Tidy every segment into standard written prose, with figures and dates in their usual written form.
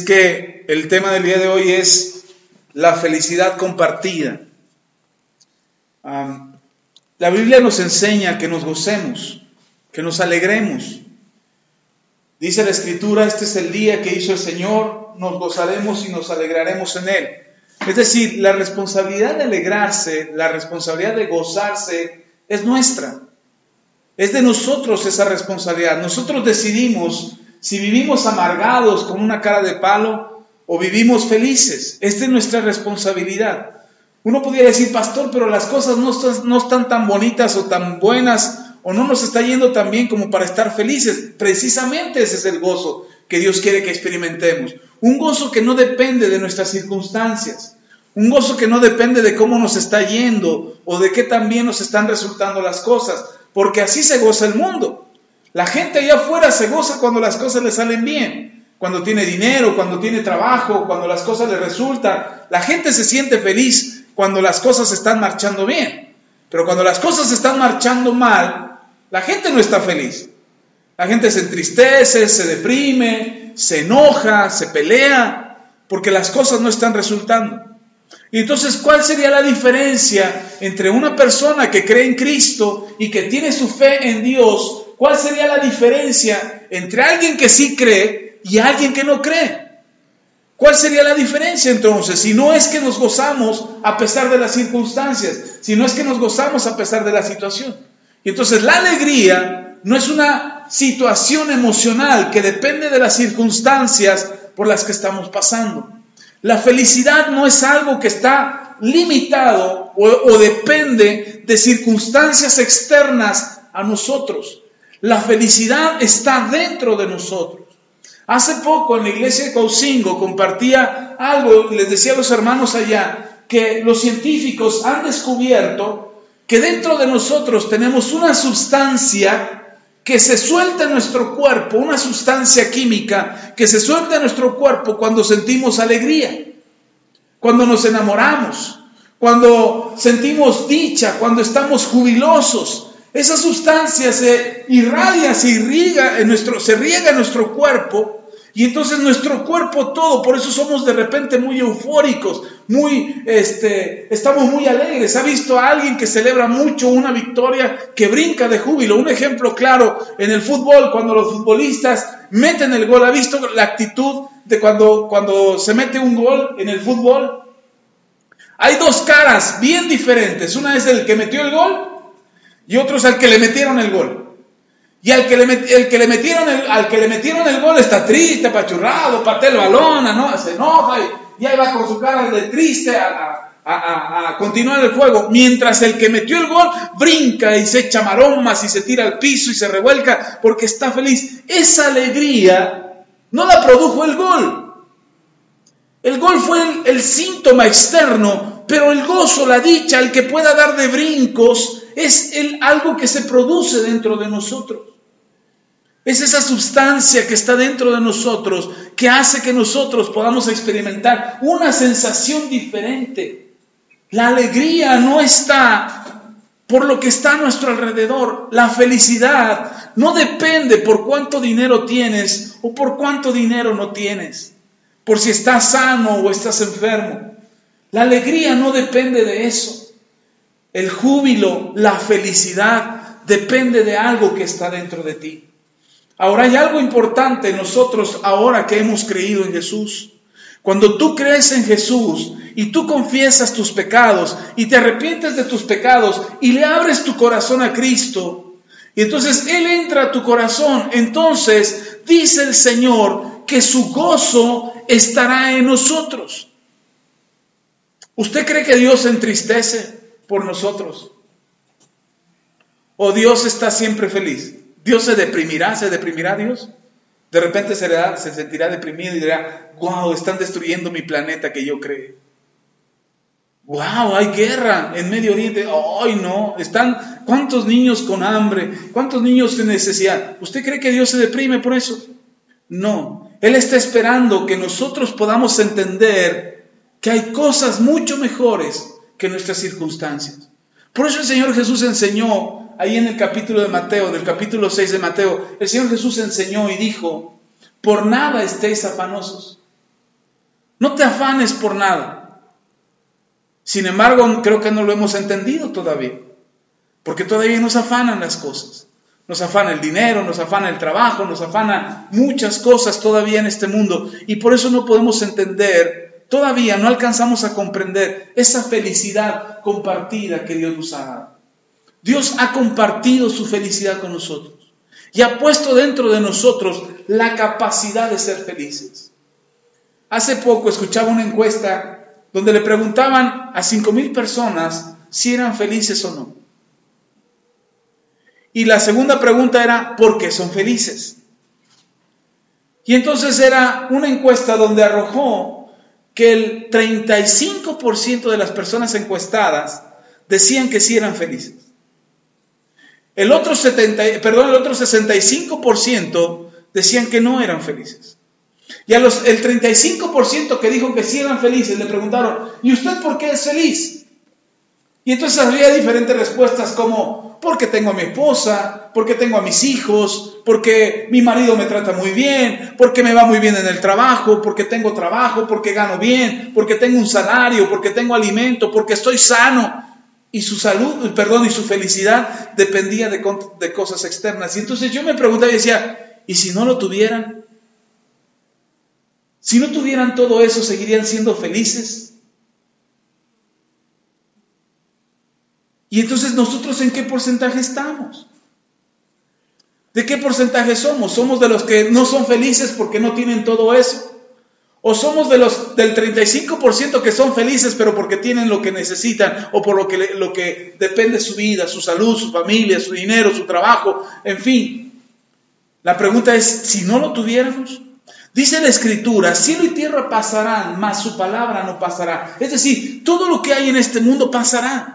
que el tema del día de hoy es la felicidad compartida. La Biblia nos enseña que nos gocemos, que nos alegremos. Dice la Escritura, este es el día que hizo el Señor, nos gozaremos y nos alegraremos en Él. Es decir, la responsabilidad de alegrarse, la responsabilidad de gozarse es nuestra. Es de nosotros esa responsabilidad. Nosotros decidimos si vivimos amargados con una cara de palo o vivimos felices. Esta es nuestra responsabilidad. Uno podría decir, pastor, pero las cosas no están tan bonitas o tan buenas o no nos está yendo tan bien como para estar felices. Precisamente ese es el gozo que Dios quiere que experimentemos. Un gozo que no depende de nuestras circunstancias. Un gozo que no depende de cómo nos está yendo o de qué tan bien nos están resultando las cosas. Porque así se goza el mundo. La gente allá afuera se goza cuando las cosas le salen bien. Cuando tiene dinero, cuando tiene trabajo, cuando las cosas le resultan. La gente se siente feliz cuando las cosas están marchando bien. Pero cuando las cosas están marchando mal, la gente no está feliz. La gente se entristece, se deprime, se enoja, se pelea, porque las cosas no están resultando. Y entonces, ¿cuál sería la diferencia entre una persona que cree en Cristo y que tiene su fe en Dios? ¿Cuál sería la diferencia entre alguien que sí cree y alguien que no cree? ¿Cuál sería la diferencia entonces? Si no es que nos gozamos a pesar de las circunstancias, si no es que nos gozamos a pesar de la situación. Y entonces la alegría no es una situación emocional que depende de las circunstancias por las que estamos pasando. La felicidad no es algo que está limitado o depende de circunstancias externas a nosotros. La felicidad está dentro de nosotros. Hace poco en la iglesia de Caucingo compartía algo, les decía a los hermanos allá, que los científicos han descubierto que dentro de nosotros tenemos una sustancia que se suelta en nuestro cuerpo, una sustancia química que se suelta en nuestro cuerpo cuando sentimos alegría, cuando nos enamoramos, cuando sentimos dicha, cuando estamos jubilosos. Esa sustancia se irradia, se riega en nuestro cuerpo, y entonces nuestro cuerpo todo, por eso somos de repente muy eufóricos, estamos muy alegres. ¿Ha visto a alguien que celebra mucho una victoria, que brinca de júbilo? Un ejemplo claro, en el fútbol, cuando los futbolistas meten el gol, ¿ha visto la actitud de cuando se mete un gol en el fútbol? Hay dos caras bien diferentes. Una es el que metió el gol y otro es al que le metieron el gol. Y al que le metieron el gol está triste, apachurrado, patea el balón, ¿no? Se enoja y ahí va con su cara de triste a continuar el juego. Mientras el que metió el gol brinca y se echa maromas y se tira al piso y se revuelca porque está feliz. Esa alegría no la produjo el gol. El gol fue el síntoma externo, pero el gozo, la dicha, el que pueda dar de brincos, es algo que se produce dentro de nosotros. Es esa sustancia que está dentro de nosotros que hace que nosotros podamos experimentar una sensación diferente. La alegría no está por lo que está a nuestro alrededor. La felicidad no depende por cuánto dinero tienes o por cuánto dinero no tienes, por si estás sano o estás enfermo. La alegría no depende de eso. El júbilo, la felicidad depende de algo que está dentro de ti. Ahora hay algo importante en nosotros ahora que hemos creído en Jesús. Cuando tú crees en Jesús y tú confiesas tus pecados y te arrepientes de tus pecados y le abres tu corazón a Cristo, y entonces Él entra a tu corazón, entonces dice el Señor que su gozo estará en nosotros. ¿Usted cree que Dios se entristece por nosotros? ¿O Dios está siempre feliz? ¿Dios se deprimirá Dios? De repente se sentirá deprimido y dirá, wow, están destruyendo mi planeta que yo creé. Wow, hay guerra en Medio Oriente. Ay, no, ¿cuántos niños con hambre? ¿Cuántos niños en necesidad? ¿Usted cree que Dios se deprime por eso? No, Él está esperando que nosotros podamos entender que hay cosas mucho mejores que nuestras circunstancias. Por eso el Señor Jesús enseñó, ahí en el capítulo de Mateo, del capítulo 6 de Mateo, el Señor Jesús enseñó y dijo, por nada estéis afanosos. No te afanes por nada. Sin embargo, creo que no lo hemos entendido todavía, porque todavía nos afanan las cosas. Nos afana el dinero, nos afana el trabajo, nos afana muchas cosas todavía en este mundo, y por eso no podemos entender, todavía no alcanzamos a comprender esa felicidad compartida que Dios nos ha dado. Dios ha compartido su felicidad con nosotros y ha puesto dentro de nosotros la capacidad de ser felices. Hace poco escuchaba una encuesta donde le preguntaban a 5,000 personas si eran felices o no. Y la segunda pregunta era, ¿por qué son felices? Y entonces era una encuesta donde arrojó que el 35% de las personas encuestadas decían que sí eran felices. El otro 65% decían que no eran felices. Y el 35% que dijo que sí eran felices, le preguntaron, ¿y usted por qué es feliz? Y entonces había diferentes respuestas como, porque tengo a mi esposa, porque tengo a mis hijos, porque mi marido me trata muy bien, porque me va muy bien en el trabajo, porque tengo trabajo, porque gano bien, porque tengo un salario, porque tengo alimento, porque estoy sano. Y su salud, y su felicidad dependía de cosas externas. Y entonces yo me preguntaba y decía, ¿y si no lo tuvieran? Si no tuvieran todo eso, ¿seguirían siendo felices? Y entonces, ¿nosotros en qué porcentaje estamos? ¿De qué porcentaje somos? ¿Somos de los que no son felices porque no tienen todo eso? ¿O somos del 35% que son felices pero porque tienen lo que necesitan o por lo que depende su vida, su salud, su familia, su dinero, su trabajo, en fin? La pregunta es, si no lo tuviéramos, dice la Escritura, cielo y tierra pasarán, mas su palabra no pasará. Es decir, todo lo que hay en este mundo pasará.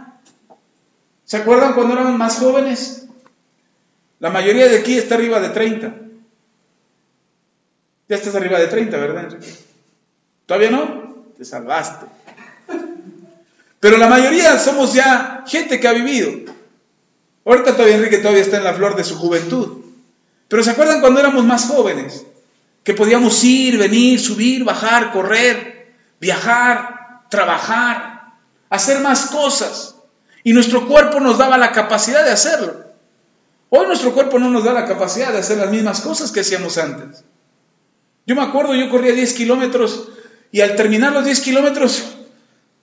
¿Se acuerdan cuando eran más jóvenes? La mayoría de aquí está arriba de 30. Ya estás arriba de 30, ¿verdad, Enrique? ¿Todavía no? Te salvaste. Pero la mayoría somos ya gente que ha vivido. Ahorita todavía Enrique todavía está en la flor de su juventud. Pero ¿se acuerdan cuando éramos más jóvenes? Que podíamos ir, venir, subir, bajar, correr, viajar, trabajar, hacer más cosas. Y nuestro cuerpo nos daba la capacidad de hacerlo. Hoy nuestro cuerpo no nos da la capacidad de hacer las mismas cosas que hacíamos antes. Yo me acuerdo, yo corría 10 kilómetros y al terminar los 10 kilómetros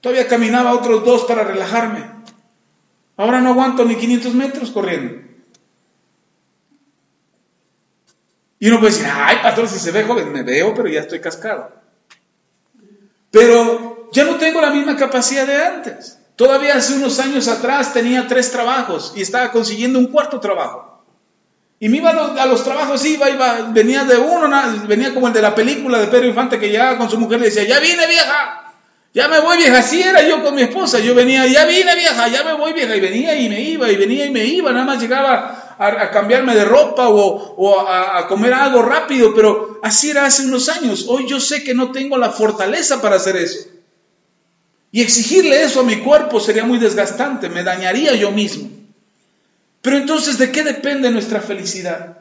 todavía caminaba otros 2 para relajarme. Ahora no aguanto ni 500 metros corriendo. Y uno puede decir, ay, pastor, si se ve joven, me veo, pero ya estoy cascado. Pero ya no tengo la misma capacidad de antes. Todavía hace unos años atrás tenía 3 trabajos y estaba consiguiendo un 4º trabajo. Y me iba a los trabajos, venía de uno, venía como el de la película de Pedro Infante que llegaba con su mujer y le decía, ya vine vieja, ya me voy vieja. Así era yo con mi esposa, yo venía, ya vine vieja, ya me voy vieja. Y venía y me iba, y venía y me iba, nada más llegaba a cambiarme de ropa o a comer algo rápido, pero así era hace unos años. Hoy yo sé que no tengo la fortaleza para hacer eso. Y exigirle eso a mi cuerpo sería muy desgastante, me dañaría yo mismo. Pero entonces, ¿de qué depende nuestra felicidad?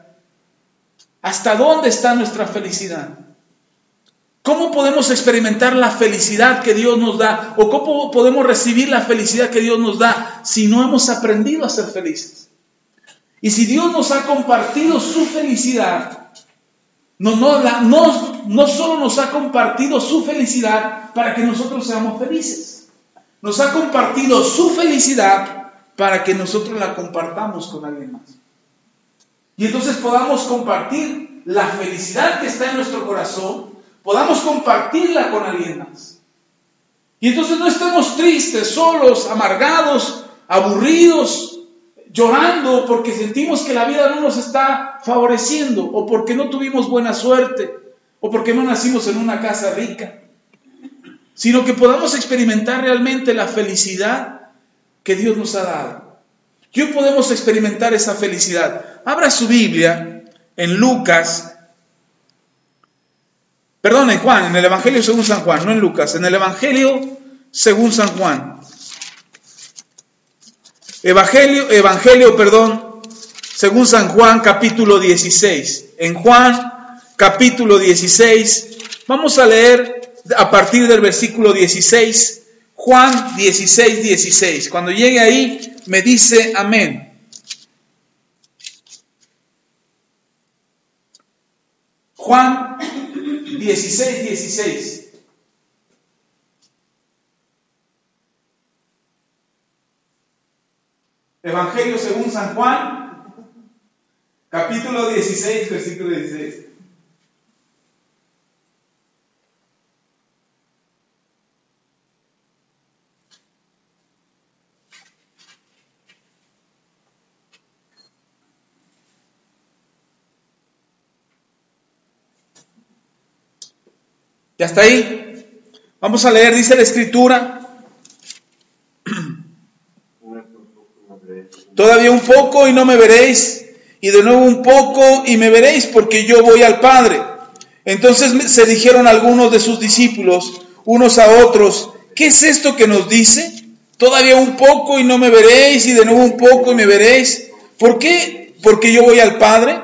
¿Hasta dónde está nuestra felicidad? ¿Cómo podemos experimentar la felicidad que Dios nos da? ¿O cómo podemos recibir la felicidad que Dios nos da si no hemos aprendido a ser felices? Y si Dios nos ha compartido su felicidad, no solo nos ha compartido su felicidad para que nosotros seamos felices, nos ha compartido su felicidad para que nosotros la compartamos con alguien más. Y entonces podamos compartir la felicidad que está en nuestro corazón, podamos compartirla con alguien más. Y entonces no estemos tristes, solos, amargados, aburridos, llorando porque sentimos que la vida no nos está favoreciendo, o porque no tuvimos buena suerte, o porque no nacimos en una casa rica, sino que podamos experimentar realmente la felicidad que Dios nos ha dado. ¿Qué podemos experimentar esa felicidad? Abra su Biblia en en Juan, en el Evangelio según San Juan, no en Lucas, en el Evangelio según San Juan. Evangelio, según San Juan, capítulo 16. En Juan, capítulo 16, vamos a leer a partir del versículo 16. Juan 16, 16. Cuando llegue ahí, me dice amén. Juan 16, 16. Evangelio según San Juan, capítulo 16, versículo 16. ¿Ya está ahí? Vamos a leer, dice la Escritura. Todavía un poco y no me veréis, y de nuevo un poco y me veréis, porque yo voy al Padre. Entonces se dijeron algunos de sus discípulos, unos a otros, ¿qué es esto que nos dice? Todavía un poco y no me veréis, y de nuevo un poco y me veréis. ¿Por qué? Porque yo voy al Padre.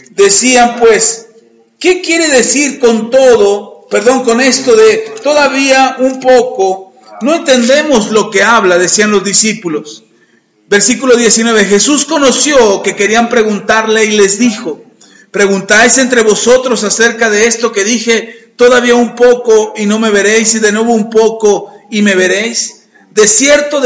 Decían pues, ¿qué quiere decir con esto de todavía un poco? No entendemos lo que habla, decían los discípulos. Versículo 19, Jesús conoció que querían preguntarle y les dijo, ¿preguntáis entre vosotros acerca de esto que dije, todavía un poco y no me veréis, y de nuevo un poco y me veréis? De cierto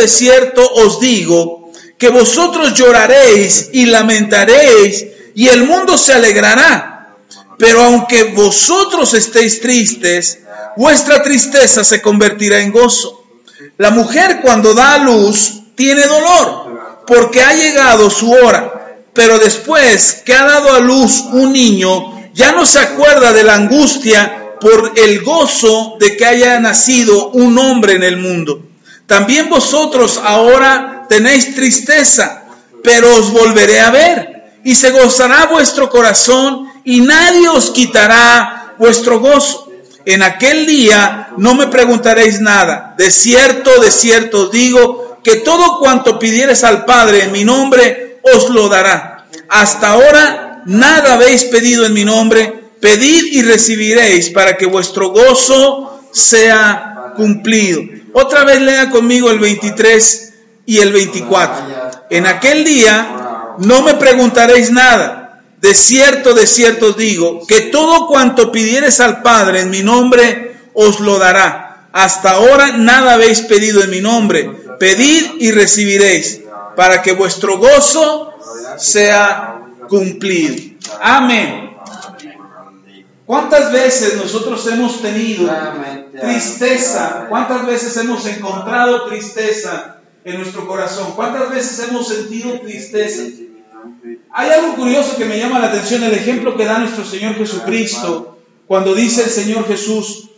os digo, que vosotros lloraréis y lamentaréis, y el mundo se alegrará. Pero aunque vosotros estéis tristes, vuestra tristeza se convertirá en gozo. La mujer cuando da a luz tiene dolor, porque ha llegado su hora. Pero después que ha dado a luz un niño, ya no se acuerda de la angustia por el gozo de que haya nacido un hombre en el mundo. También vosotros ahora tenéis tristeza, pero os volveré a ver, y se gozará vuestro corazón, y nadie os quitará vuestro gozo. En aquel día no me preguntaréis nada. De cierto os digo, que todo cuanto pidiereis al Padre en mi nombre, os lo dará. Hasta ahora nada habéis pedido en mi nombre. Pedid y recibiréis, para que vuestro gozo sea cumplido. Otra vez lea conmigo el 23 y el 24. En aquel día no me preguntaréis nada. De cierto os digo, que todo cuanto pidiereis al Padre en mi nombre, os lo dará. Hasta ahora nada habéis pedido en mi nombre. Pedid y recibiréis, para que vuestro gozo sea cumplido. Amén. ¿Cuántas veces nosotros hemos tenido tristeza? ¿Cuántas veces hemos encontrado tristeza en nuestro corazón? ¿Cuántas veces hemos sentido tristeza? Hay algo curioso que me llama la atención, el ejemplo que da nuestro Señor Jesucristo, cuando dice el Señor Jesús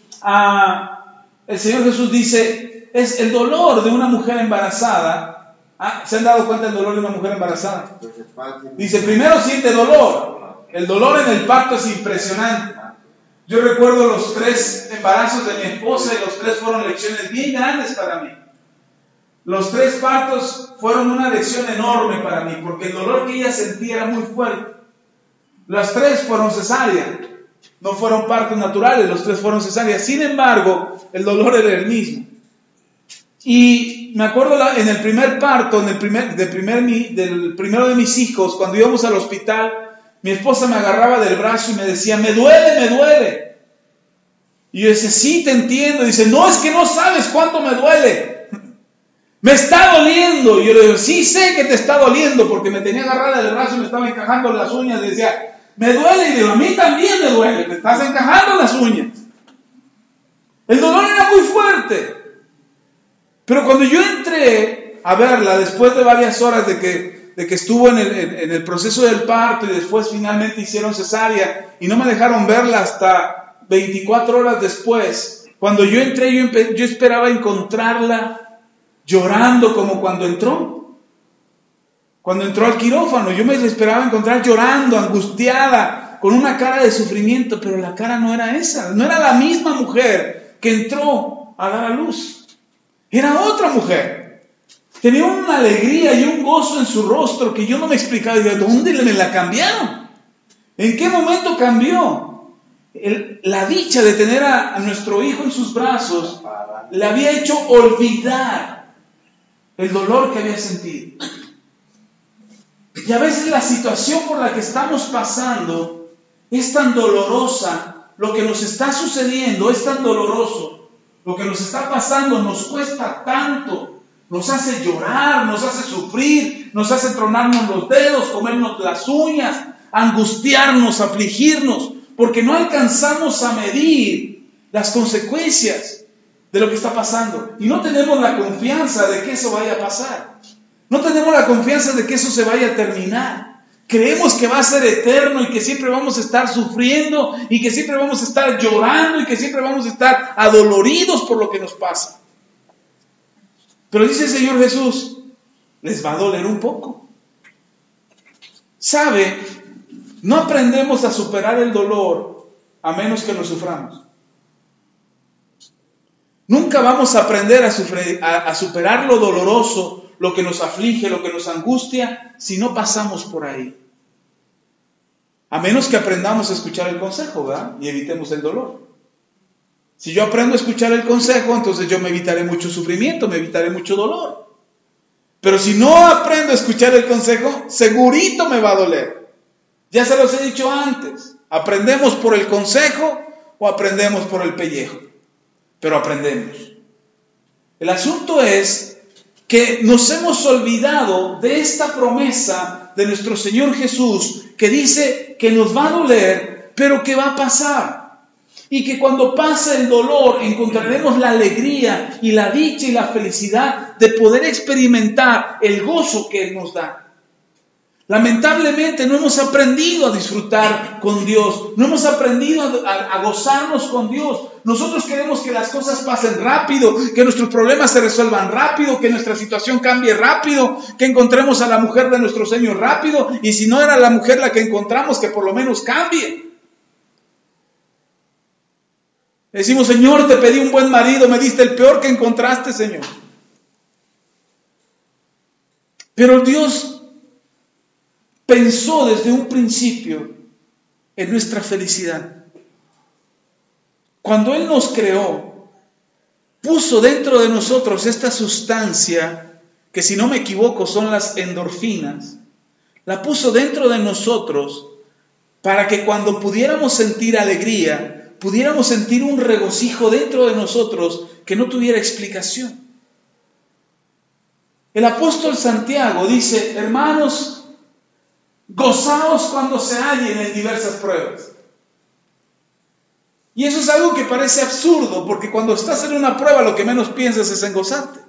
dice, es el dolor de una mujer embarazada. ¿Se han dado cuenta del dolor de una mujer embarazada? Dice, primero siente dolor. El dolor en el parto es impresionante. Yo recuerdo los 3 embarazos de mi esposa, y los 3 fueron lecciones bien grandes para mí. Los 3 partos fueron una lección enorme para mí, porque el dolor que ella sentía era muy fuerte. Las 3 fueron cesáreas, no fueron partos naturales, los 3 fueron cesáreas. Sin embargo, el dolor era el mismo. Y me acuerdo en el primer parto, del primero de mis hijos, cuando íbamos al hospital, mi esposa me agarraba del brazo y me decía, me duele. Y yo decía, sí, te entiendo. Y dice, no, es que no sabes cuánto me duele. Me está doliendo. Y yo le digo, sí sé que te está doliendo, porque me tenía agarrada del brazo y me estaba encajando las uñas. Y decía, me duele. Y digo, a mí también me duele, te estás encajando las uñas. El dolor era muy fuerte. Pero cuando yo entré a verla, después de varias horas de que estuvo en el proceso del parto, y después finalmente hicieron cesárea y no me dejaron verla hasta 24 horas después, cuando yo entré, yo esperaba encontrarla llorando como cuando entró al quirófano. Yo me esperaba encontrar llorando, angustiada, con una cara de sufrimiento, pero la cara no era esa, no era la misma mujer que entró a dar a luz. Era otra mujer. Tenía una alegría y un gozo en su rostro que yo no me explicaba. ¿De dónde me la cambiaron? ¿En qué momento cambió? la dicha de tener a nuestro hijo en sus brazos le había hecho olvidar el dolor que había sentido. Y a veces la situación por la que estamos pasando es tan dolorosa, lo que nos está sucediendo es tan doloroso, lo que nos está pasando nos cuesta tanto, nos hace llorar, nos hace sufrir, nos hace tronarnos los dedos, comernos las uñas, angustiarnos, afligirnos, porque no alcanzamos a medir las consecuencias de lo que está pasando. Y no tenemos la confianza de que eso vaya a pasar. No tenemos la confianza de que eso se vaya a terminar. Creemos que va a ser eterno y que siempre vamos a estar sufriendo y que siempre vamos a estar llorando y que siempre vamos a estar adoloridos por lo que nos pasa. Pero dice el Señor Jesús, les va a doler un poco. ¿Sabe? No aprendemos a superar el dolor a menos que lo suframos. Nunca vamos a aprender a superar lo doloroso, lo que nos aflige, lo que nos angustia, si no pasamos por ahí. A menos que aprendamos a escuchar el consejo, ¿verdad? Y evitemos el dolor. Si yo aprendo a escuchar el consejo, entonces yo me evitaré mucho sufrimiento, me evitaré mucho dolor. Pero si no aprendo a escuchar el consejo, segurito me va a doler. Ya se los he dicho antes. ¿Aprendemos por el consejo o aprendemos por el pellejo? Pero aprendemos. El asunto es que nos hemos olvidado de esta promesa de nuestro Señor Jesús, que dice que nos va a doler, pero que va a pasar. Y que cuando pase el dolor encontraremos la alegría y la dicha y la felicidad de poder experimentar el gozo que Él nos da. Lamentablemente no hemos aprendido a disfrutar con Dios, no hemos aprendido a gozarnos con Dios. Nosotros queremos que las cosas pasen rápido, que nuestros problemas se resuelvan rápido, que nuestra situación cambie rápido, que encontremos a la mujer de nuestros sueños rápido, y si no era la mujer la que encontramos, que por lo menos cambie. Decimos, Señor, te pedí un buen marido, me diste el peor que encontraste, Señor. Pero Dios pensó desde un principio en nuestra felicidad. Cuando Él nos creó, puso dentro de nosotros esta sustancia, que si no me equivoco son las endorfinas, la puso dentro de nosotros para que cuando pudiéramos sentir alegría, pudiéramos sentir un regocijo dentro de nosotros que no tuviera explicación. El apóstol Santiago dice, hermanos, gozaos cuando se hallen en diversas pruebas. Y eso es algo que parece absurdo, porque cuando estás en una prueba lo que menos piensas es en gozarte.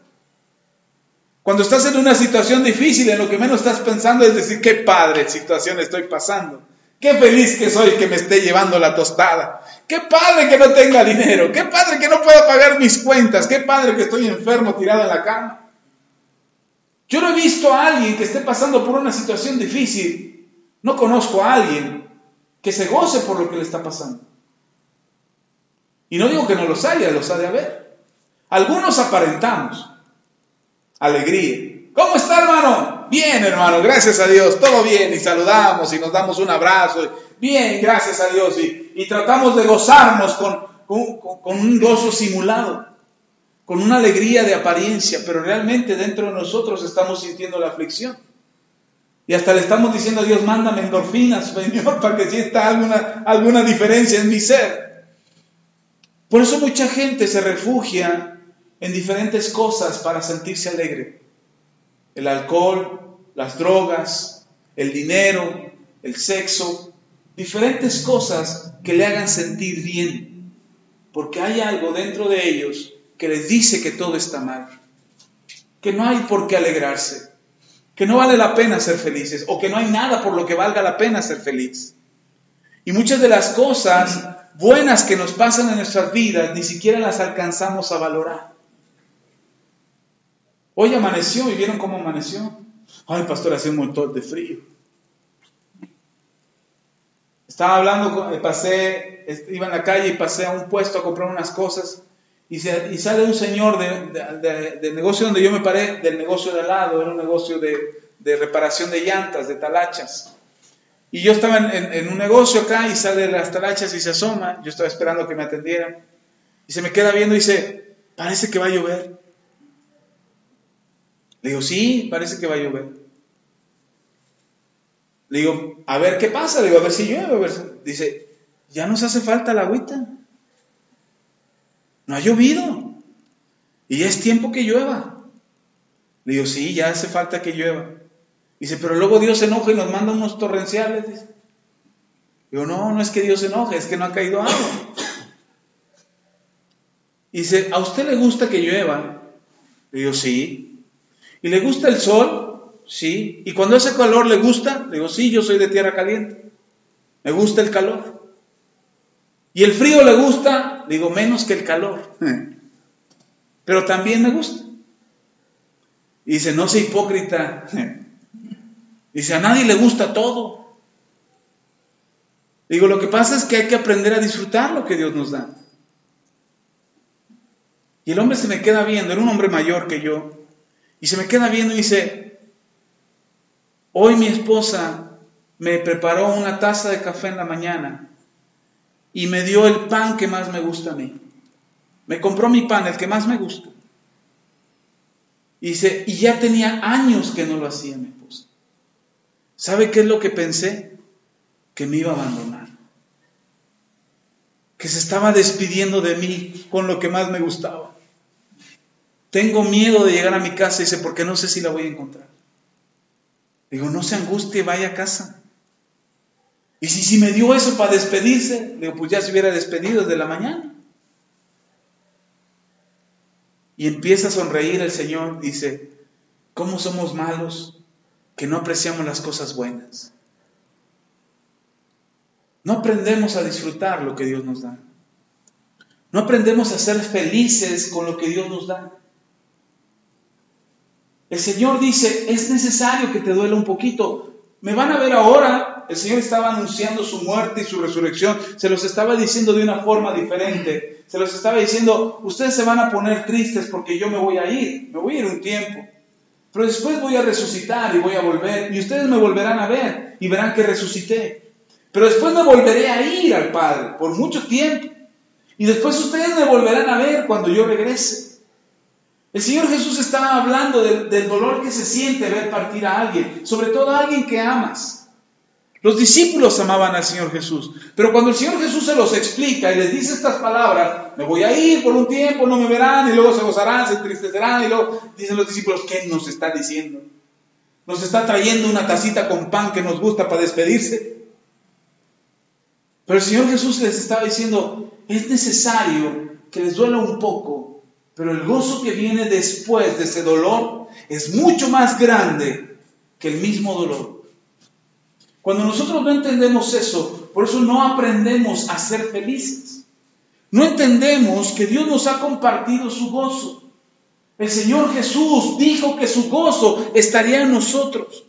Cuando estás en una situación difícil, en lo que menos estás pensando es decir, qué padre situación estoy pasando. Qué feliz que soy que me esté llevando la tostada. Qué padre que no tenga dinero. Qué padre que no pueda pagar mis cuentas. Qué padre que estoy enfermo tirado en la cama. Yo no he visto a alguien que esté pasando por una situación difícil. No conozco a alguien que se goce por lo que le está pasando. Y no digo que no los haya, los ha de haber. Algunos aparentamos alegría. ¿Cómo está, hermano? Bien, hermano, gracias a Dios, todo bien. Y saludamos y nos damos un abrazo. Bien, gracias a Dios. Y tratamos de gozarnos con un gozo simulado, con una alegría de apariencia, pero realmente dentro de nosotros estamos sintiendo la aflicción. Y hasta le estamos diciendo a Dios, mándame endorfinas, Señor, para que sienta alguna diferencia en mi ser. Por eso mucha gente se refugia en diferentes cosas para sentirse alegre. El alcohol, las drogas, el dinero, el sexo, diferentes cosas que le hagan sentir bien. Porque hay algo dentro de ellos que les dice que todo está mal, que no hay por qué alegrarse, que no vale la pena ser felices, o que no hay nada por lo que valga la pena ser feliz. Y muchas de las cosas buenas que nos pasan en nuestras vidas ni siquiera las alcanzamos a valorar. Hoy amaneció, ¿y vieron cómo amaneció? Ay, pastor, hacía un montón de frío. Estaba hablando, iba en la calle y pasé a un puesto a comprar unas cosas. Y sale un señor del negocio donde yo me paré, del negocio de al lado, era un negocio de reparación de llantas, de talachas. Y yo estaba en un negocio acá y sale las talachas y se asoma. Yo estaba esperando que me atendieran. Y se me queda viendo y dice, parece que va a llover. Le digo, sí, parece que va a llover. Le digo, a ver qué pasa. Le digo, a ver si llueve. A ver si... Dice, ya nos hace falta la agüita. No ha llovido. Y ya es tiempo que llueva. Le digo, sí, ya hace falta que llueva. Dice, pero luego Dios se enoja y nos manda unos torrenciales. Dice. Digo, no es que Dios se enoje, es que no ha caído agua. Dice, ¿a usted le gusta que llueva? Le digo, sí. ¿Y le gusta el sol? Sí. ¿Y cuando hace calor le gusta? Le digo, sí, yo soy de tierra caliente. Me gusta el calor. ¿Y el frío le gusta? Le digo, menos que el calor. Pero también me gusta. Y dice, no sea hipócrita. Dice, a nadie le gusta todo. Digo, lo que pasa es que hay que aprender a disfrutar lo que Dios nos da. Y el hombre se me queda viendo, era un hombre mayor que yo, y se me queda viendo y dice, hoy mi esposa me preparó una taza de café en la mañana y me dio el pan que más me gusta a mí. Me compró mi pan, el que más me gusta. Y dice, y ya tenía años que no lo hacía mi esposa. ¿Sabe qué es lo que pensé? Que me iba a abandonar. Que se estaba despidiendo de mí con lo que más me gustaba. Tengo miedo de llegar a mi casa, dice, porque no sé si la voy a encontrar. Digo, no se angustie, vaya a casa. Y si me dio eso para despedirse, digo, pues ya se hubiera despedido desde la mañana. Y empieza a sonreír el Señor, dice, ¿cómo somos malos que no apreciamos las cosas buenas? No aprendemos a disfrutar lo que Dios nos da. No aprendemos a ser felices con lo que Dios nos da. El Señor dice, es necesario que te duela un poquito. Me van a ver ahora. El Señor estaba anunciando su muerte y su resurrección. Se los estaba diciendo de una forma diferente. Se los estaba diciendo, ustedes se van a poner tristes porque yo me voy a ir. Me voy a ir un tiempo. Pero después voy a resucitar y voy a volver. Y ustedes me volverán a ver y verán que resucité. Pero después me volveré a ir al Padre por mucho tiempo. Y después ustedes me volverán a ver cuando yo regrese. El Señor Jesús estaba hablando del dolor que se siente ver partir a alguien, sobre todo a alguien que amas. Los discípulos amaban al Señor Jesús, pero cuando el Señor Jesús se los explica y les dice estas palabras, me voy a ir por un tiempo, no me verán, y luego se gozarán, se entristecerán, y luego dicen los discípulos, ¿qué nos está diciendo? ¿Nos está trayendo una tacita con pan que nos gusta para despedirse? Pero el Señor Jesús les estaba diciendo, es necesario que les duela un poco, pero el gozo que viene después de ese dolor es mucho más grande que el mismo dolor. Cuando nosotros no entendemos eso, por eso no aprendemos a ser felices. No entendemos que Dios nos ha compartido su gozo. El Señor Jesús dijo que su gozo estaría en nosotros.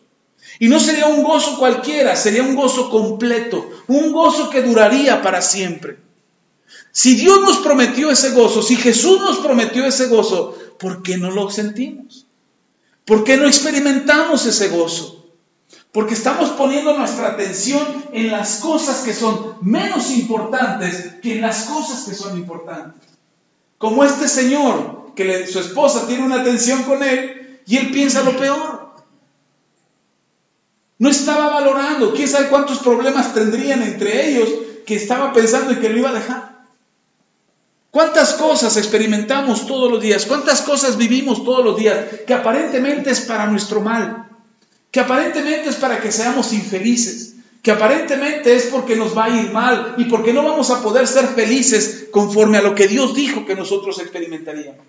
Y no sería un gozo cualquiera, sería un gozo completo, un gozo que duraría para siempre. Si Dios nos prometió ese gozo, si Jesús nos prometió ese gozo, ¿por qué no lo sentimos? ¿Por qué no experimentamos ese gozo? Porque estamos poniendo nuestra atención en las cosas que son menos importantes que en las cosas que son importantes. Como este señor, que su esposa tiene una tensión con él y él piensa lo peor. No estaba valorando, quién sabe cuántos problemas tendrían entre ellos, que estaba pensando en que lo iba a dejar. ¿Cuántas cosas experimentamos todos los días? ¿Cuántas cosas vivimos todos los días que aparentemente es para nuestro mal? Que aparentemente es para que seamos infelices. Que aparentemente es porque nos va a ir mal y porque no vamos a poder ser felices conforme a lo que Dios dijo que nosotros experimentaríamos.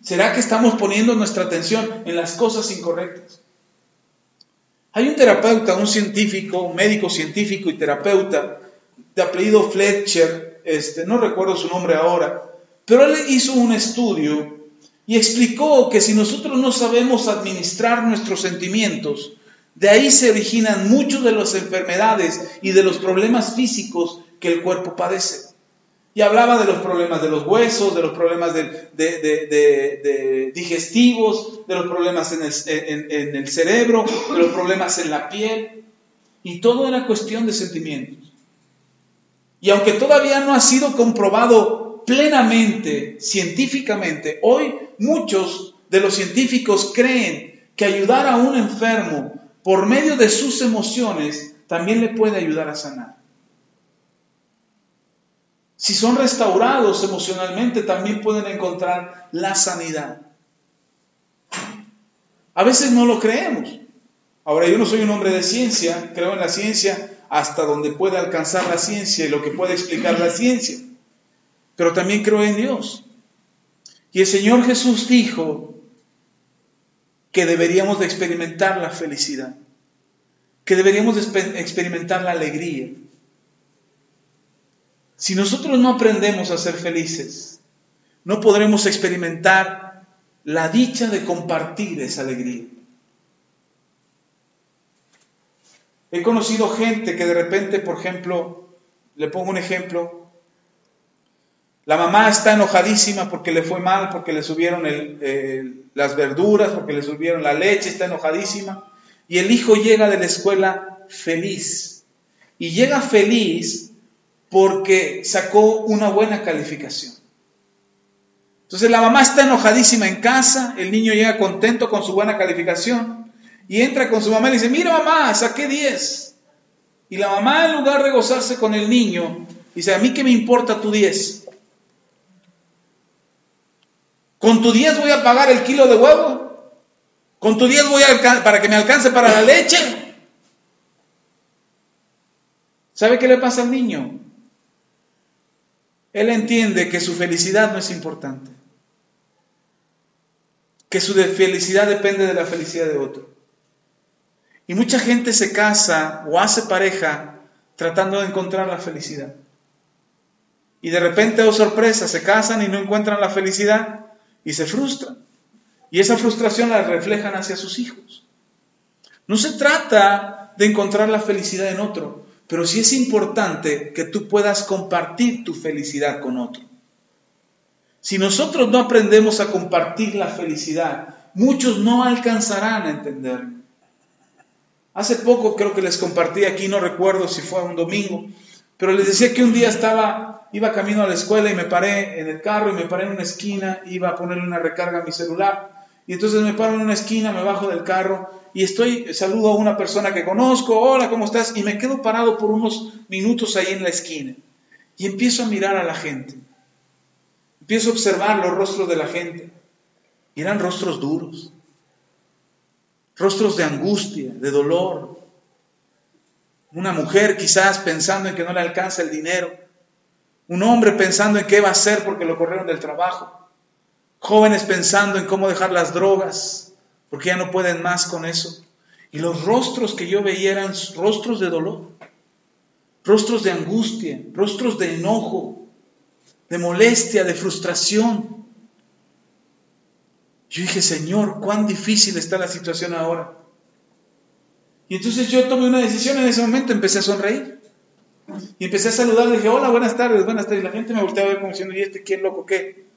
¿Será que estamos poniendo nuestra atención en las cosas incorrectas? Hay un terapeuta, un científico, un médico científico y terapeuta de apellido Fletcher, no recuerdo su nombre ahora, pero él hizo un estudio y explicó que si nosotros no sabemos administrar nuestros sentimientos, de ahí se originan muchas de las enfermedades y de los problemas físicos que el cuerpo padece. Y hablaba de los problemas de los huesos, de los problemas de digestivos, de los problemas en el cerebro, de los problemas en la piel. Y todo era cuestión de sentimientos. Y aunque todavía no ha sido comprobado plenamente, científicamente, hoy muchos de los científicos creen que ayudar a un enfermo por medio de sus emociones también le puede ayudar a sanar. Si son restaurados emocionalmente, también pueden encontrar la sanidad. A veces no lo creemos. Ahora, yo no soy un hombre de ciencia, creo en la ciencia hasta donde puede alcanzar la ciencia y lo que puede explicar la ciencia. Pero también creo en Dios. Y el Señor Jesús dijo que deberíamos de experimentar la felicidad, que deberíamos de experimentar la alegría. Si nosotros no aprendemos a ser felices, no podremos experimentar la dicha de compartir esa alegría. He conocido gente que de repente, por ejemplo, le pongo un ejemplo, la mamá está enojadísima porque le fue mal, porque le subieron las verduras, porque le subieron la leche, está enojadísima, y el hijo llega de la escuela feliz, y llega feliz porque sacó una buena calificación. Entonces la mamá está enojadísima en casa, el niño llega contento con su buena calificación, y entra con su mamá y le dice, mira mamá, saqué 10. Y la mamá, en lugar de gozarse con el niño, dice, a mí qué me importa tu 10. ¿Con tu 10 voy a pagar el kilo de huevo? ¿Con tu 10 voy para que me alcance para la leche? ¿Sabe qué le pasa al niño? Él entiende que su felicidad no es importante, que su felicidad depende de la felicidad de otro. Y mucha gente se casa o hace pareja tratando de encontrar la felicidad. Y de repente, oh sorpresa, se casan y no encuentran la felicidad y se frustran. Y esa frustración la reflejan hacia sus hijos. No se trata de encontrar la felicidad en otro, pero sí es importante que tú puedas compartir tu felicidad con otro. Si nosotros no aprendemos a compartir la felicidad, muchos no alcanzarán a entenderlo. Hace poco creo que les compartí aquí, no recuerdo si fue un domingo, pero les decía que un día iba camino a la escuela y me paré en el carro y me paré en una esquina, iba a ponerle una recarga a mi celular. Y entonces me paro en una esquina, me bajo del carro y saludo a una persona que conozco, hola, ¿cómo estás? Y me quedo parado por unos minutos ahí en la esquina. Y empiezo a mirar a la gente. Empiezo a observar los rostros de la gente. Y eran rostros duros. Rostros de angustia, de dolor. Una mujer quizás pensando en que no le alcanza el dinero. Un hombre pensando en qué va a hacer porque lo corrieron del trabajo. Jóvenes pensando en cómo dejar las drogas porque ya no pueden más con eso. Y los rostros que yo veía eran rostros de dolor, rostros de angustia, rostros de enojo, de molestia, de frustración. Yo dije, Señor, cuán difícil está la situación ahora. Y entonces yo tomé una decisión en ese momento, empecé a sonreír. Y empecé a saludar, dije, hola, buenas tardes, buenas tardes. Y la gente me volteaba a ver como diciendo, ¿y este qué loco qué?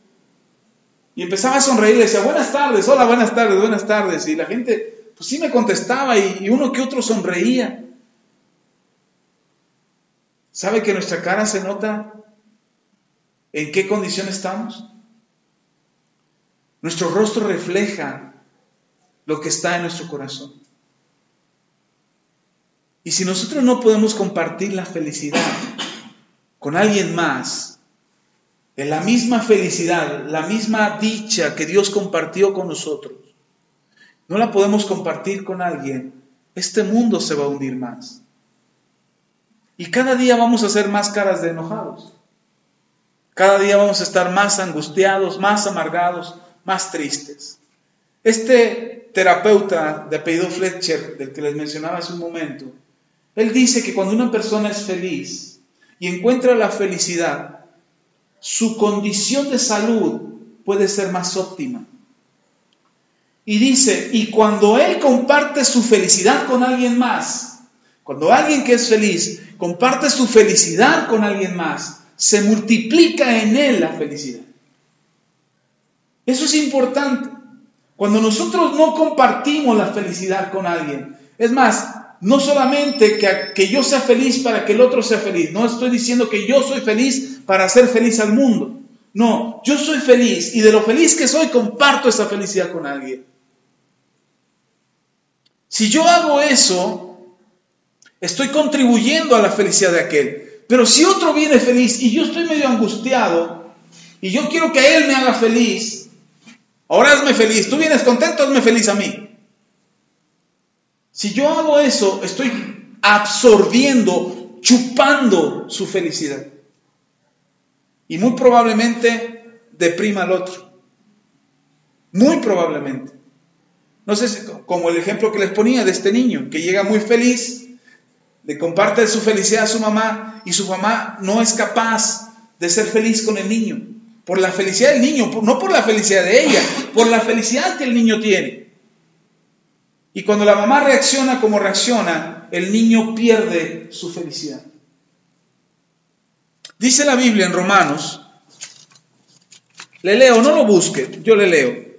Y empezaba a sonreír, le decía, buenas tardes, hola, buenas tardes, buenas tardes. Y la gente, pues sí me contestaba y uno que otro sonreía. ¿Sabe que nuestra cara se nota en qué condición estamos? Nuestro rostro refleja lo que está en nuestro corazón. Y si nosotros no podemos compartir la felicidad con alguien más, en la misma felicidad, la misma dicha que Dios compartió con nosotros, no la podemos compartir con alguien, este mundo se va a hundir más. Y cada día vamos a hacer más caras de enojados. Cada día vamos a estar más angustiados, más amargados, más tristes. Este terapeuta de apellido Fletcher, del que les mencionaba hace un momento, él dice que cuando una persona es feliz y encuentra la felicidad, su condición de salud puede ser más óptima. Y dice, y cuando él comparte su felicidad con alguien más, cuando alguien que es feliz comparte su felicidad con alguien más, se multiplica en él la felicidad. Eso es importante. Cuando nosotros no compartimos la felicidad con alguien, es más, no solamente que yo sea feliz para que el otro sea feliz. No estoy diciendo que yo soy feliz para hacer feliz al mundo. No, yo soy feliz y de lo feliz que soy comparto esa felicidad con alguien. Si yo hago eso, estoy contribuyendo a la felicidad de aquel. Pero si otro viene feliz y yo estoy medio angustiado y yo quiero que él me haga feliz, ahora hazme feliz. Tú vienes contento, hazme feliz a mí. Si yo hago eso, estoy absorbiendo, chupando su felicidad. Y muy probablemente deprima al otro. Muy probablemente. No sé, como el ejemplo que les ponía de este niño, que llega muy feliz, le comparte su felicidad a su mamá, y su mamá no es capaz de ser feliz con el niño. Por la felicidad del niño, no por la felicidad de ella, por la felicidad que el niño tiene. Y cuando la mamá reacciona como reacciona, el niño pierde su felicidad. Dice la Biblia en Romanos, le leo, no lo busque, yo le leo.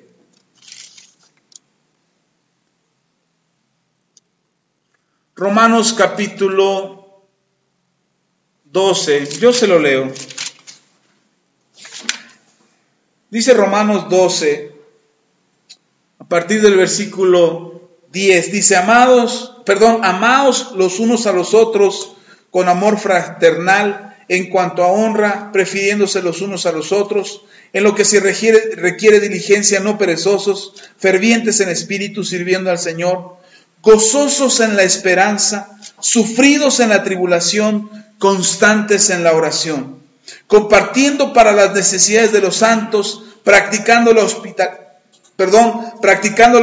Romanos capítulo 12, yo se lo leo. Dice Romanos 12, a partir del versículo 10, dice, amaos los unos a los otros con amor fraternal, en cuanto a honra, prefiriéndose los unos a los otros, en lo que se requiere diligencia, no perezosos, fervientes en espíritu, sirviendo al Señor, gozosos en la esperanza, sufridos en la tribulación, constantes en la oración, compartiendo para las necesidades de los santos, practicando la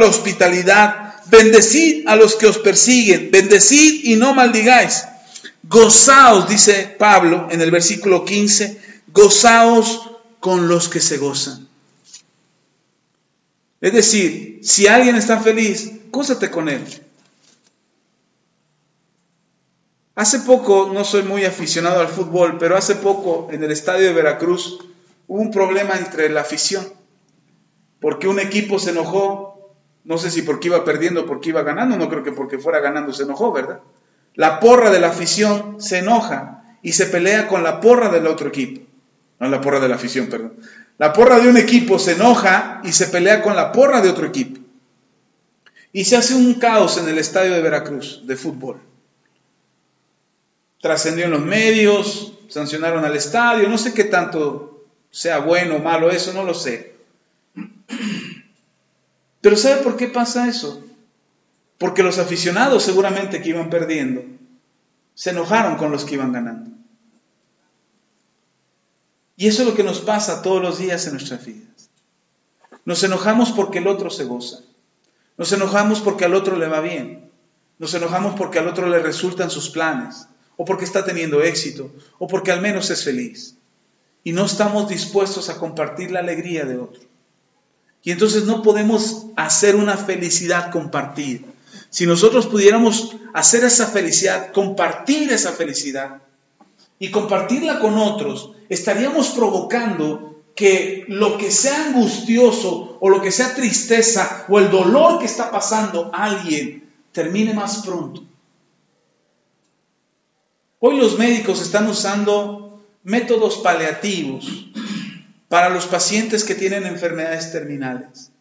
hospitalidad, bendecid a los que os persiguen, bendecid y no maldigáis. Gozaos, dice Pablo en el versículo 15, gozaos con los que se gozan. Es decir, si alguien está feliz, gózate con él. Hace poco, no soy muy aficionado al fútbol, pero hace poco en el estadio de Veracruz hubo un problema entre la afición, porque un equipo se enojó, no sé si porque iba perdiendo o porque iba ganando, no creo que porque fuera ganando se enojó, ¿verdad? La porra de la afición se enoja y se pelea con la porra del otro equipo. No, la porra de la afición, perdón. La porra de un equipo se enoja y se pelea con la porra de otro equipo. Y se hace un caos en el estadio de Veracruz de fútbol. Trascendió en los medios, sancionaron al estadio, no sé qué tanto sea bueno o malo eso, no lo sé. Pero ¿sabe por qué pasa eso? Porque los aficionados seguramente que iban perdiendo se enojaron con los que iban ganando. Y eso es lo que nos pasa todos los días en nuestras vidas. Nos enojamos porque el otro se goza. Nos enojamos porque al otro le va bien. Nos enojamos porque al otro le resultan sus planes. O porque está teniendo éxito. O porque al menos es feliz. Y no estamos dispuestos a compartir la alegría de otro. Y entonces no podemos hacer una felicidad compartida. Si nosotros pudiéramos hacer esa felicidad, compartir esa felicidad y compartirla con otros, estaríamos provocando que lo que sea angustioso o lo que sea tristeza o el dolor que está pasando a alguien termine más pronto. Hoy los médicos están usando métodos paliativos para los pacientes que tienen enfermedades terminales.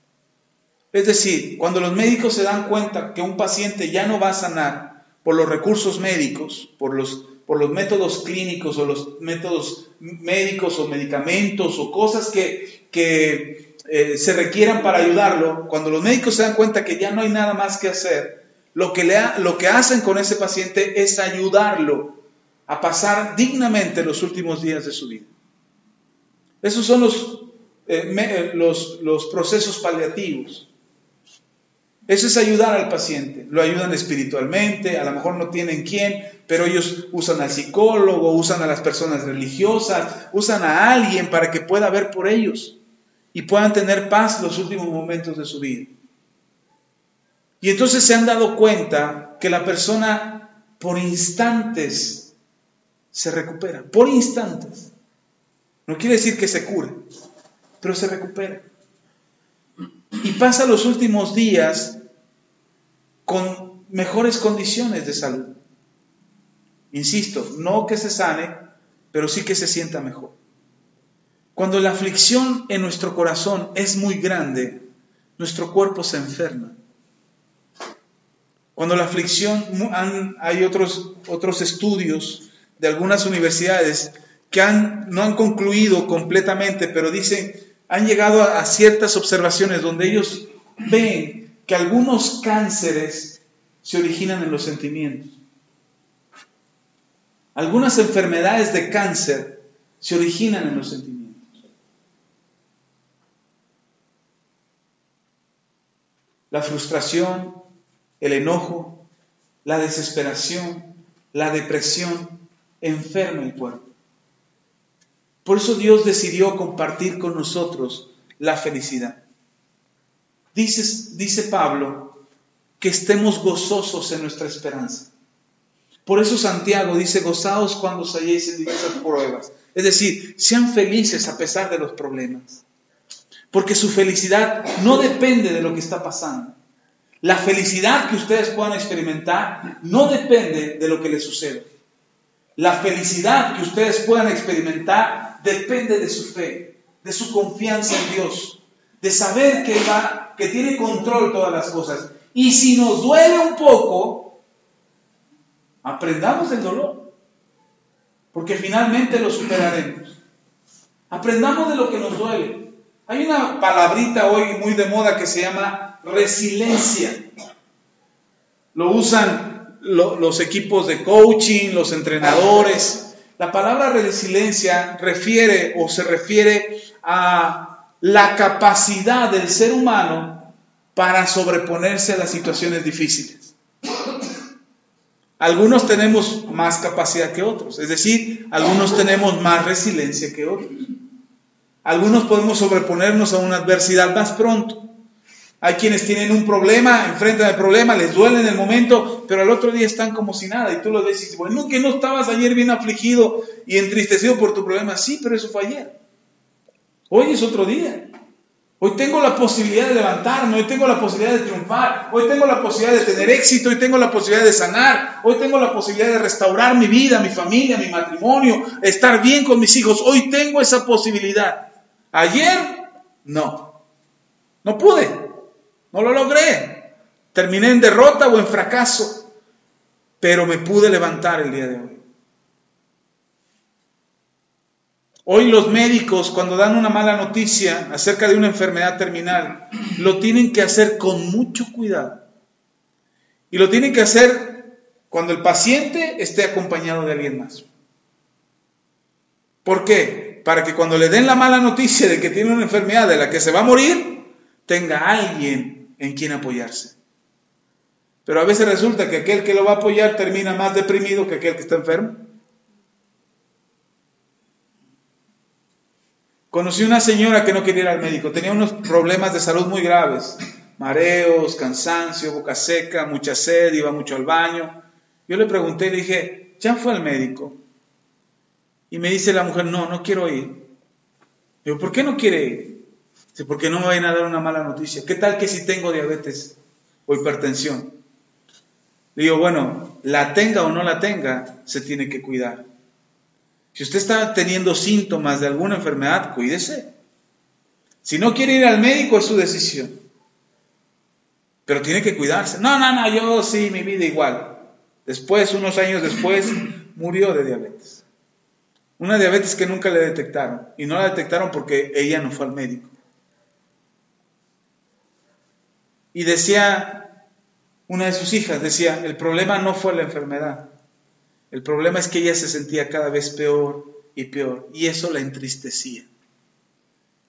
Es decir, cuando los médicos se dan cuenta que un paciente ya no va a sanar por los recursos médicos, por los métodos clínicos o los métodos médicos o medicamentos o cosas que se requieran para ayudarlo, cuando los médicos se dan cuenta que ya no hay nada más que hacer, lo que hacen con ese paciente es ayudarlo a pasar dignamente los últimos días de su vida. Esos son los procesos paliativos. Eso es ayudar al paciente. Lo ayudan espiritualmente, a lo mejor no tienen quién, pero ellos usan al psicólogo, usan a las personas religiosas, usan a alguien para que pueda ver por ellos y puedan tener paz los últimos momentos de su vida. Y entonces se han dado cuenta que la persona por instantes se recupera, por instantes. No quiere decir que se cure, pero se recupera. Y pasa los últimos días con mejores condiciones de salud. Insisto, no que se sane, pero sí que se sienta mejor. Cuando la aflicción en nuestro corazón es muy grande, nuestro cuerpo se enferma. Cuando la aflicción, hay otros estudios de algunas universidades que no han concluido completamente, pero dicen, han llegado a ciertas observaciones donde ellos ven que algunos cánceres se originan en los sentimientos. Algunas enfermedades de cáncer se originan en los sentimientos. La frustración, el enojo, la desesperación, la depresión enferma el cuerpo. Por eso Dios decidió compartir con nosotros la felicidad. Dice Pablo que estemos gozosos en nuestra esperanza. Por eso Santiago dice, gozaos cuando os halléis en diversas pruebas. Es decir, sean felices a pesar de los problemas. Porque su felicidad no depende de lo que está pasando. La felicidad que ustedes puedan experimentar no depende de lo que les sucede. La felicidad que ustedes puedan experimentar depende de su fe, de su confianza en Dios, de saber que tiene control de todas las cosas. Y si nos duele un poco, aprendamos del dolor, porque finalmente lo superaremos. Aprendamos de lo que nos duele. Hay una palabrita hoy muy de moda que se llama resiliencia. Lo usan los equipos de coaching, los entrenadores. La palabra resiliencia se refiere a la capacidad del ser humano para sobreponerse a las situaciones difíciles. Algunos tenemos más capacidad que otros, es decir, algunos tenemos más resiliencia que otros. Algunos podemos sobreponernos a una adversidad más pronto. Hay quienes tienen un problema, enfrentan el problema, les duele en el momento, pero al otro día están como si nada. Y tú lo ves y dices, bueno, que no estabas ayer bien afligido y entristecido por tu problema. Sí, pero eso fue ayer. Hoy es otro día. Hoy tengo la posibilidad de levantarme, hoy tengo la posibilidad de triunfar, hoy tengo la posibilidad de tener éxito, hoy tengo la posibilidad de sanar, hoy tengo la posibilidad de restaurar mi vida, mi familia, mi matrimonio, estar bien con mis hijos. Hoy tengo esa posibilidad. Ayer, no pude, no lo logré, terminé en derrota o en fracaso, pero me pude levantar el día de hoy. Hoy los médicos, cuando dan una mala noticia acerca de una enfermedad terminal, lo tienen que hacer con mucho cuidado. Y lo tienen que hacer cuando el paciente esté acompañado de alguien más. ¿Por qué? Para que cuando le den la mala noticia de que tiene una enfermedad de la que se va a morir, tenga alguien en quien apoyarse. Pero a veces resulta que aquel que lo va a apoyar termina más deprimido que aquel que está enfermo. Conocí una señora que no quería ir al médico, tenía unos problemas de salud muy graves, mareos, cansancio, boca seca, mucha sed, iba mucho al baño. Yo le pregunté, le dije, ¿ya fue al médico? Y me dice la mujer, no quiero ir. Digo, ¿por qué no quiere ir? Dice, porque no me vayan a dar una mala noticia. ¿Qué tal que si tengo diabetes o hipertensión? Le digo, bueno, la tenga o no la tenga, se tiene que cuidar. Si usted está teniendo síntomas de alguna enfermedad, cuídese. Si no quiere ir al médico, es su decisión. Pero tiene que cuidarse. No, yo sí, mi vida igual. Después, unos años después, murió de diabetes. Una diabetes que nunca le detectaron. Y no la detectaron porque ella no fue al médico. Y decía, una de sus hijas, decía, el problema no fue la enfermedad. El problema es que ella se sentía cada vez peor y peor, y eso la entristecía.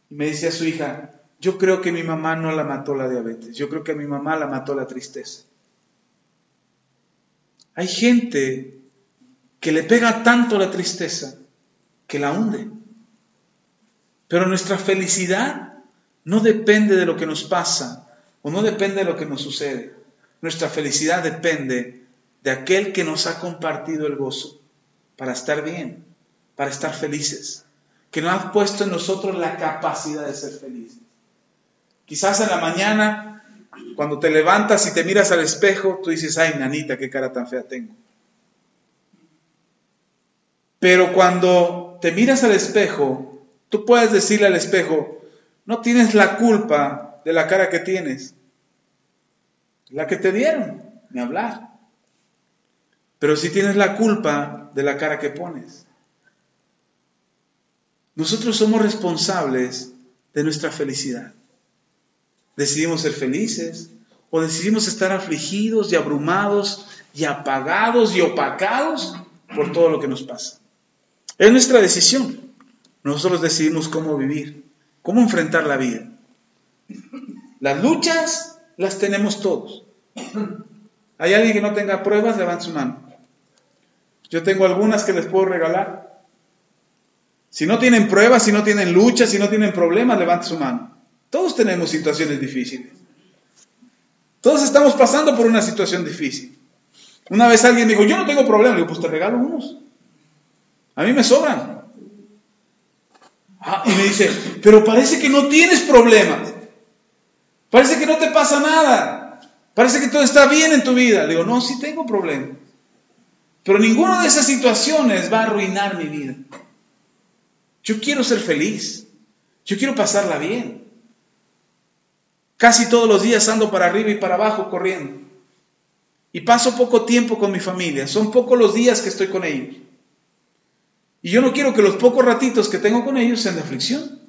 Y me decía su hija, yo creo que mi mamá no la mató la diabetes, yo creo que a mi mamá la mató la tristeza. Hay gente que le pega tanto la tristeza que la hunde. Pero nuestra felicidad no depende de lo que nos pasa o no depende de lo que nos sucede. Nuestra felicidad depende de aquel que nos ha compartido el gozo para estar bien, para estar felices, que nos ha puesto en nosotros la capacidad de ser felices. Quizás en la mañana Cuando te levantas y te miras al espejo, tú dices, ay, nanita, qué cara tan fea tengo. Pero cuando te miras al espejo, tú puedes decirle al espejo, no tienes la culpa de la cara que tienes. La que te dieron, ni hablar. Pero sí tienes la culpa de la cara que pones. Nosotros somos responsables de nuestra felicidad. Decidimos ser felices o decidimos estar afligidos y abrumados y apagados y opacados por todo lo que nos pasa. Es nuestra decisión. Nosotros decidimos cómo vivir, cómo enfrentar la vida. Las luchas las tenemos todos. ¿Hay alguien que no tenga pruebas? Levante su mano. Yo tengo algunas que les puedo regalar. Si no tienen pruebas, si no tienen luchas, si no tienen problemas, levante su mano. Todos tenemos situaciones difíciles. Todos estamos pasando por una situación difícil. Una vez alguien me dijo, yo no tengo problemas. Le digo, pues te regalo unos. A mí me sobran. Y me dice, pero parece que no tienes problemas. Parece que no te pasa nada. Parece que todo está bien en tu vida. Le digo, no, sí tengo problemas. Pero ninguna de esas situaciones va a arruinar mi vida. Yo quiero ser feliz. Yo quiero pasarla bien. Casi todos los días ando para arriba y para abajo corriendo. Y paso poco tiempo con mi familia. Son pocos los días que estoy con ellos. Y yo no quiero que los pocos ratitos que tengo con ellos sean de aflicción.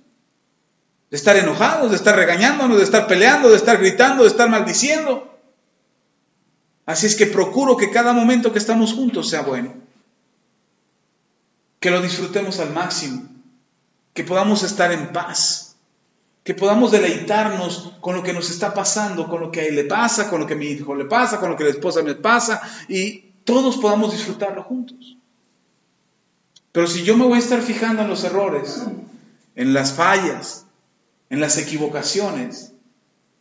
De estar enojados, de estar regañándonos, de estar peleando, de estar gritando, de estar maldiciendo. Así es que procuro que cada momento que estamos juntos sea bueno. Que lo disfrutemos al máximo. Que podamos estar en paz. Que podamos deleitarnos con lo que nos está pasando, con lo que a él le pasa, con lo que a mi hijo le pasa, con lo que a la esposa me pasa. Y todos podamos disfrutarlo juntos. Pero si yo me voy a estar fijando en los errores, en las fallas, en las equivocaciones,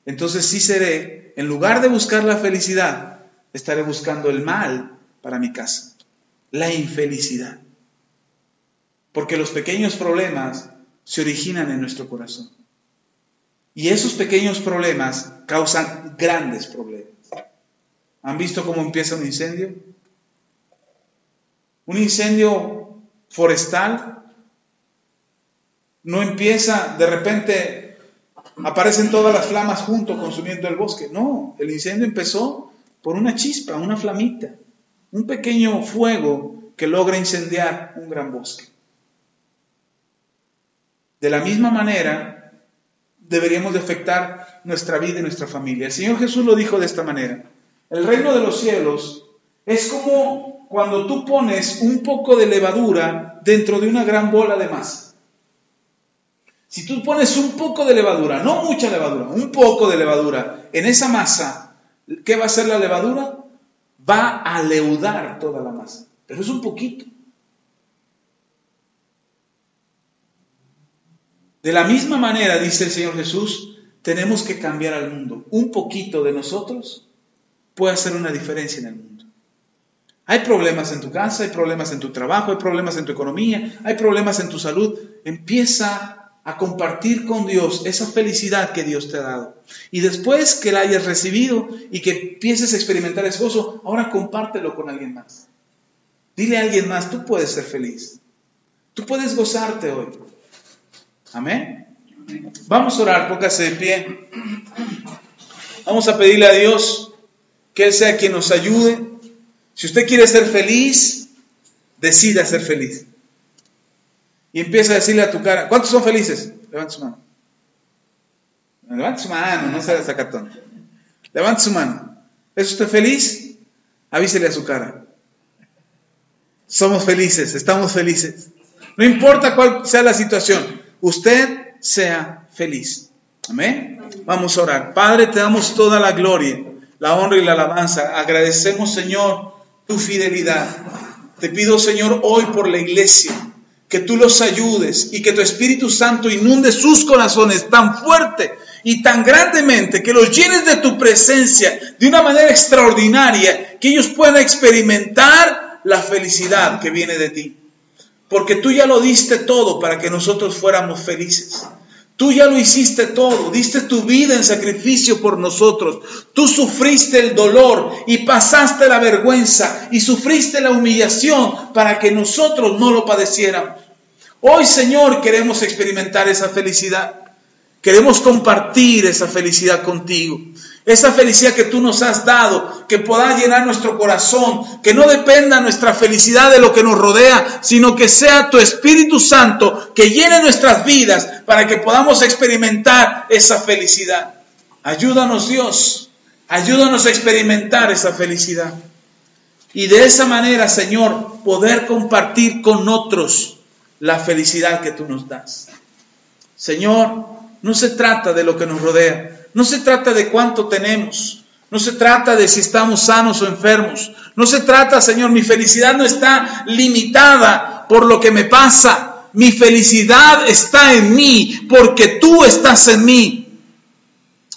entonces sí seré, en lugar de buscar la felicidad, estaré buscando el mal para mi casa, la infelicidad. Porque los pequeños problemas se originan en nuestro corazón. Y esos pequeños problemas causan grandes problemas. ¿Han visto cómo empieza un incendio? Un incendio forestal no empieza, de repente aparecen todas las flamas junto consumiendo el bosque. No, el incendio empezó por una chispa, una flamita, un pequeño fuego que logra incendiar un gran bosque. De la misma manera, deberíamos de afectar nuestra vida y nuestra familia. El Señor Jesús lo dijo de esta manera: el reino de los cielos es como cuando tú pones un poco de levadura dentro de una gran bola de masa. Si tú pones un poco de levadura, no mucha levadura, un poco de levadura en esa masa, ¿qué va a hacer la levadura? Va a leudar toda la masa, pero es un poquito. De la misma manera, dice el Señor Jesús, tenemos que cambiar al mundo. Un poquito de nosotros puede hacer una diferencia en el mundo. Hay problemas en tu casa, hay problemas en tu trabajo, hay problemas en tu economía, hay problemas en tu salud. Empieza a compartir con Dios esa felicidad que Dios te ha dado. Y después que la hayas recibido y que empieces a experimentar ese gozo, ahora compártelo con alguien más. Dile a alguien más, tú puedes ser feliz. Tú puedes gozarte hoy. Amén. Vamos a orar, póngase de pie. Vamos a pedirle a Dios que Él sea quien nos ayude. Si usted quiere ser feliz, decida ser feliz. Y empieza a decirle a tu cara, ¿cuántos son felices? Levante su mano. Levante su mano, no sea sacatón. Levante su mano. ¿Es usted feliz? Avísele a su cara. Somos felices, estamos felices. No importa cuál sea la situación, usted sea feliz. Amén. Vamos a orar. Padre, te damos toda la gloria, la honra y la alabanza. Agradecemos, Señor, tu fidelidad. Te pido, Señor, hoy por la iglesia, que tú los ayudes y que tu Espíritu Santo inunde sus corazones tan fuerte y tan grandemente, que los llenes de tu presencia de una manera extraordinaria, que ellos puedan experimentar la felicidad que viene de ti. Porque tú ya lo diste todo para que nosotros fuéramos felices. Tú ya lo hiciste todo, diste tu vida en sacrificio por nosotros. Tú sufriste el dolor y pasaste la vergüenza y sufriste la humillación para que nosotros no lo padeciéramos. Hoy, Señor, queremos experimentar esa felicidad. Queremos compartir esa felicidad contigo. Esa felicidad que tú nos has dado, que pueda llenar nuestro corazón, que no dependa nuestra felicidad de lo que nos rodea, sino que sea tu Espíritu Santo que llene nuestras vidas para que podamos experimentar esa felicidad. Ayúdanos, Dios, ayúdanos a experimentar esa felicidad. Y de esa manera, Señor, poder compartir con otros la felicidad que tú nos das. Señor, no se trata de lo que nos rodea. No se trata de cuánto tenemos. No se trata de si estamos sanos o enfermos. No se trata, Señor, mi felicidad no está limitada por lo que me pasa. Mi felicidad está en mí porque tú estás en mí.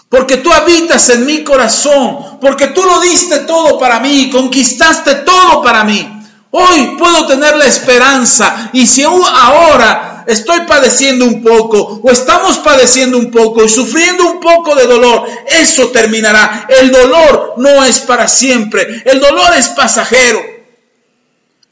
Porque tú habitas en mi corazón. Porque tú lo diste todo para mí. Conquistaste todo para mí. Hoy puedo tener la esperanza. Y si ahora estoy padeciendo un poco o estamos padeciendo un poco y sufriendo un poco de dolor, eso terminará. El dolor no es para siempre, el dolor es pasajero.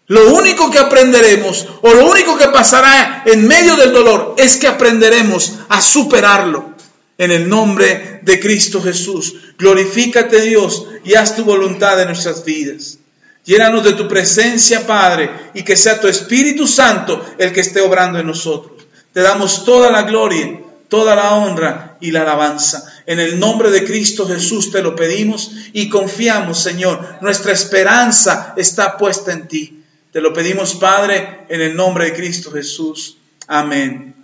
Lo único que aprenderemos o lo único que pasará en medio del dolor es que aprenderemos a superarlo. En el nombre de Cristo Jesús, glorifícate, Dios, y haz tu voluntad en nuestras vidas. Llénanos de tu presencia, Padre, y que sea tu Espíritu Santo el que esté obrando en nosotros. Te damos toda la gloria, toda la honra y la alabanza. En el nombre de Cristo Jesús te lo pedimos y confiamos, Señor. Nuestra esperanza está puesta en ti. Te lo pedimos, Padre, en el nombre de Cristo Jesús. Amén.